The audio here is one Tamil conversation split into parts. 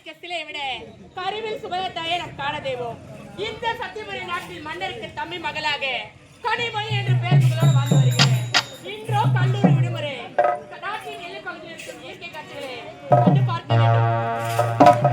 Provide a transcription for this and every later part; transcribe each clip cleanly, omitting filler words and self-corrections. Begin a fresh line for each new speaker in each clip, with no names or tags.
மாணிக்க சிலையை விட கருவில் சுபதத்தாயை நாம் காண தெய்வம். இந்த சத்தியபுரி நாட்டில் மன்னருக்கு தம்பி மகளாக கனிமொழி என்ற பெயர் புகழோடு வாழ்ந்து வருகிறேன். இன்றோ கல்லூரி விடுமுறை. நாட்டின் எல்லை பகுதியில் இருக்கும் இயற்கை காட்சிகளை கண்டு பார்க்க வேண்டும்.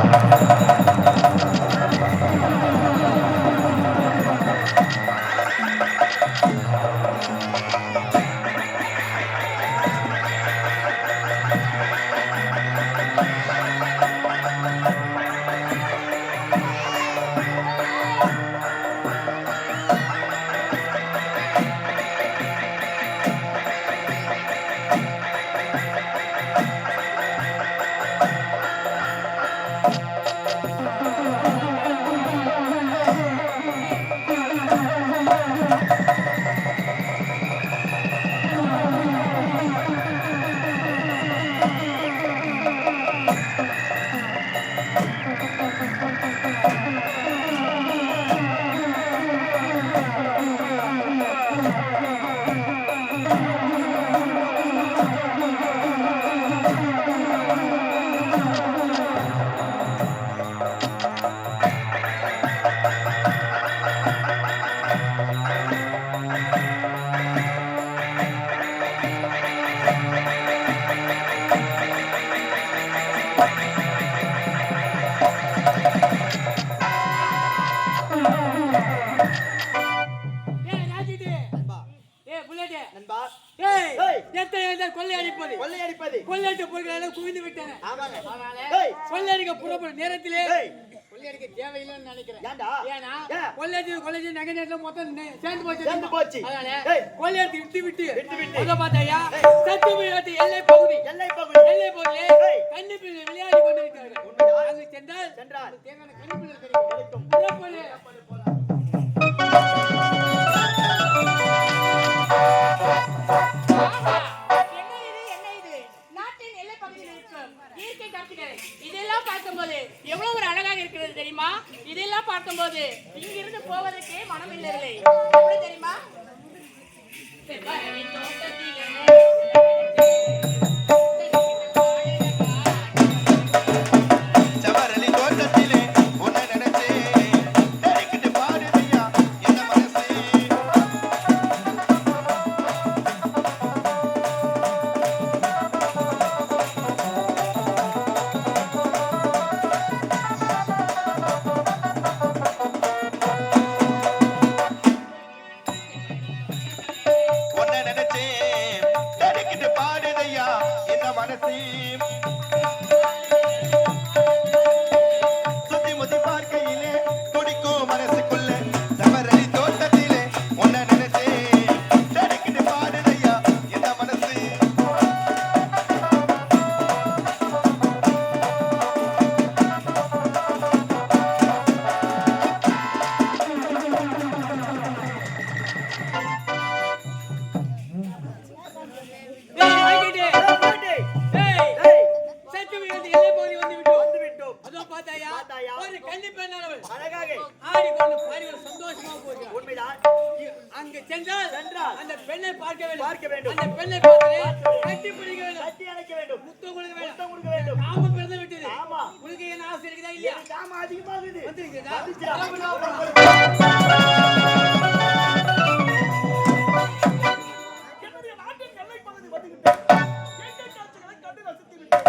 நேரத்திலே கொள்ளையடிக்க தேவையில்லைன்னு நினைக்கிறேன். ஏன்னா கொள்ளையடி நகை நேரத்துல மொத்தம் சேர்ந்து போச்சு. கொள்ளையடி விட்டு பார்த்தாயா சத்தியபுரி எல்லை பகுதியிலே கன்னிப்பிள்ளை விளையாடி கொண்டிருக்கிறார்கள். அங்கு சென்றால் தேவையான கன்னிப்பிள்ளை கிடைக்கும். இதெல்லாம் பார்க்கும்போது எவ்வளவு ஒரு அழகாக இருக்கிறது தெரியுமா? இதெல்லாம் பார்க்கும்போது இங்கிருந்து போவதற்கே மனம் இல்லை. எப்படி தெரியுமா? அங்கு சென்றால் அந்த பெண்ணை பார்க்க வேண்டும். அந்த பெண்ணை கட்டி பிடிக்க வேண்டும், கட்டி அணைக்க வேண்டும், முத்தம் கொடுக்க வேண்டும். நாம பிறந்து விட்டது. உனக்கு என்ன ஆசை இருக்குதா இல்லையா? நாம அதிகமாகுது. என்னுடைய நாட்டின் எல்லை பகுதி வந்துவிட்டு எங்கள் காட்சிகளை கண்டு ரசித்து விட்டேன்.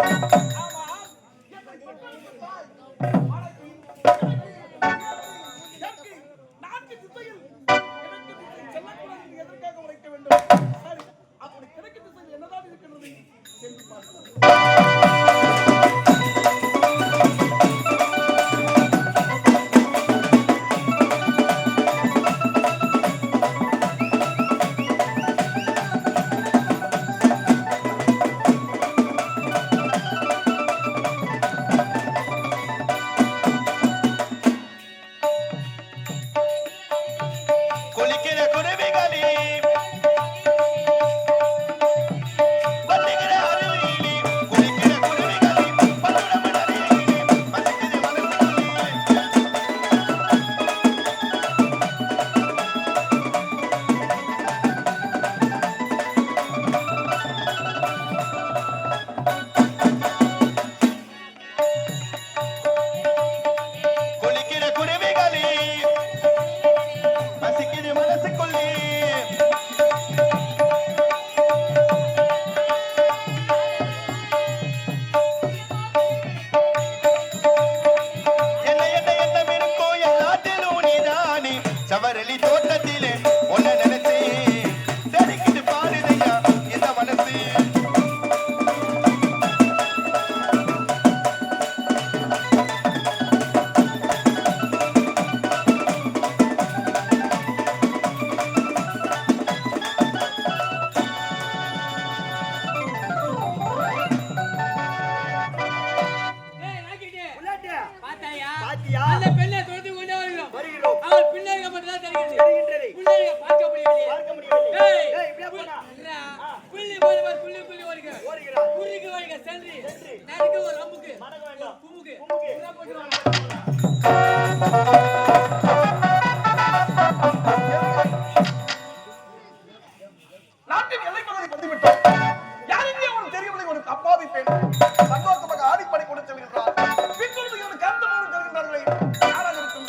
அந்த பெண்ணை துரத்தி கொண்டே வருகிறோம். அவள் பிள்ளைகள் மட்டும்தான் தெரிகிறது. பிள்ளைகளை பார்க்க முடியவில்லை. புள்ளி போல புள்ளி வருகிறார். புள்ளிக்கு வருக சென்று நறுக்கு ஒரு அம்புக்கு குமுக்கு
நாட்டின் எல்லைப்பகுதி வந்துவிட்டோம். யாருமே ஒரு தெரியவில்லை. ஒரு அப்பாவி பெண் சந்தோஷமாக ஆடிப்படை கொண்டு செல்கின்றார். பின்புறம் இவரு கருந்தமோடு செல்கின்றார்களே, யாராக இருக்கும்?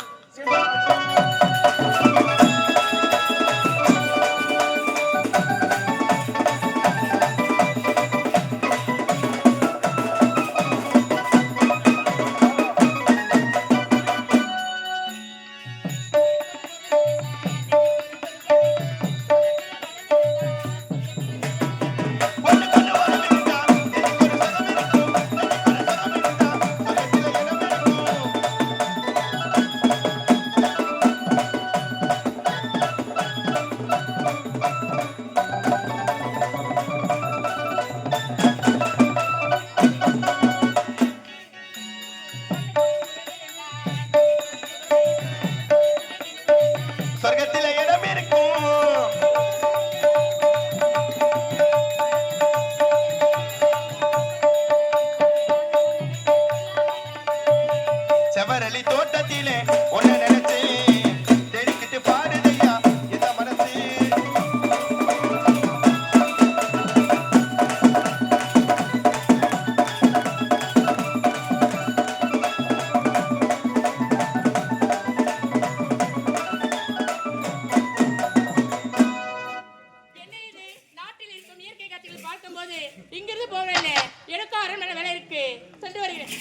சொர்க்கத்திலே இடம் இருக்கும். செவரளி தோட்டத்திலே ஒன்னு நினைச்சு தெரிக்கிட்டு பாடுதையா இந்த மனசு.
பார்க்கும்போது இங்கிருந்து போகவில்லை. எனக்கும் அரண்மனை வேலை இருக்கு. சென்று வருகிறேன்.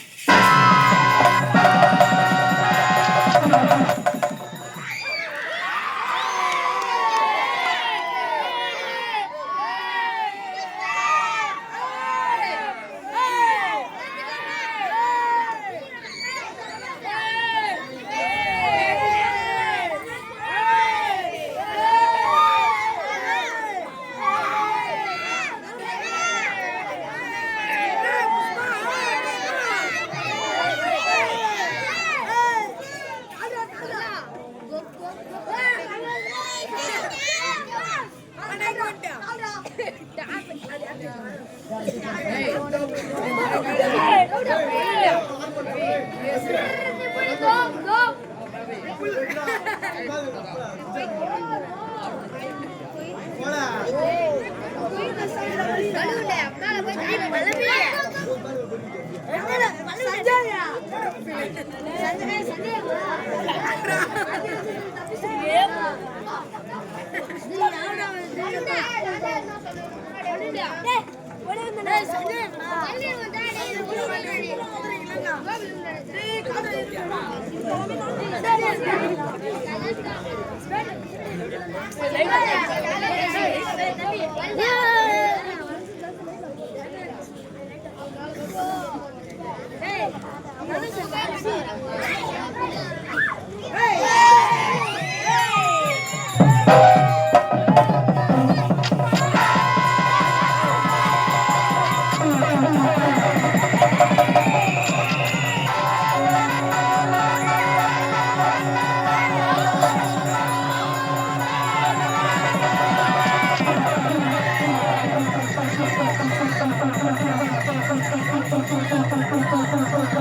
Yeah.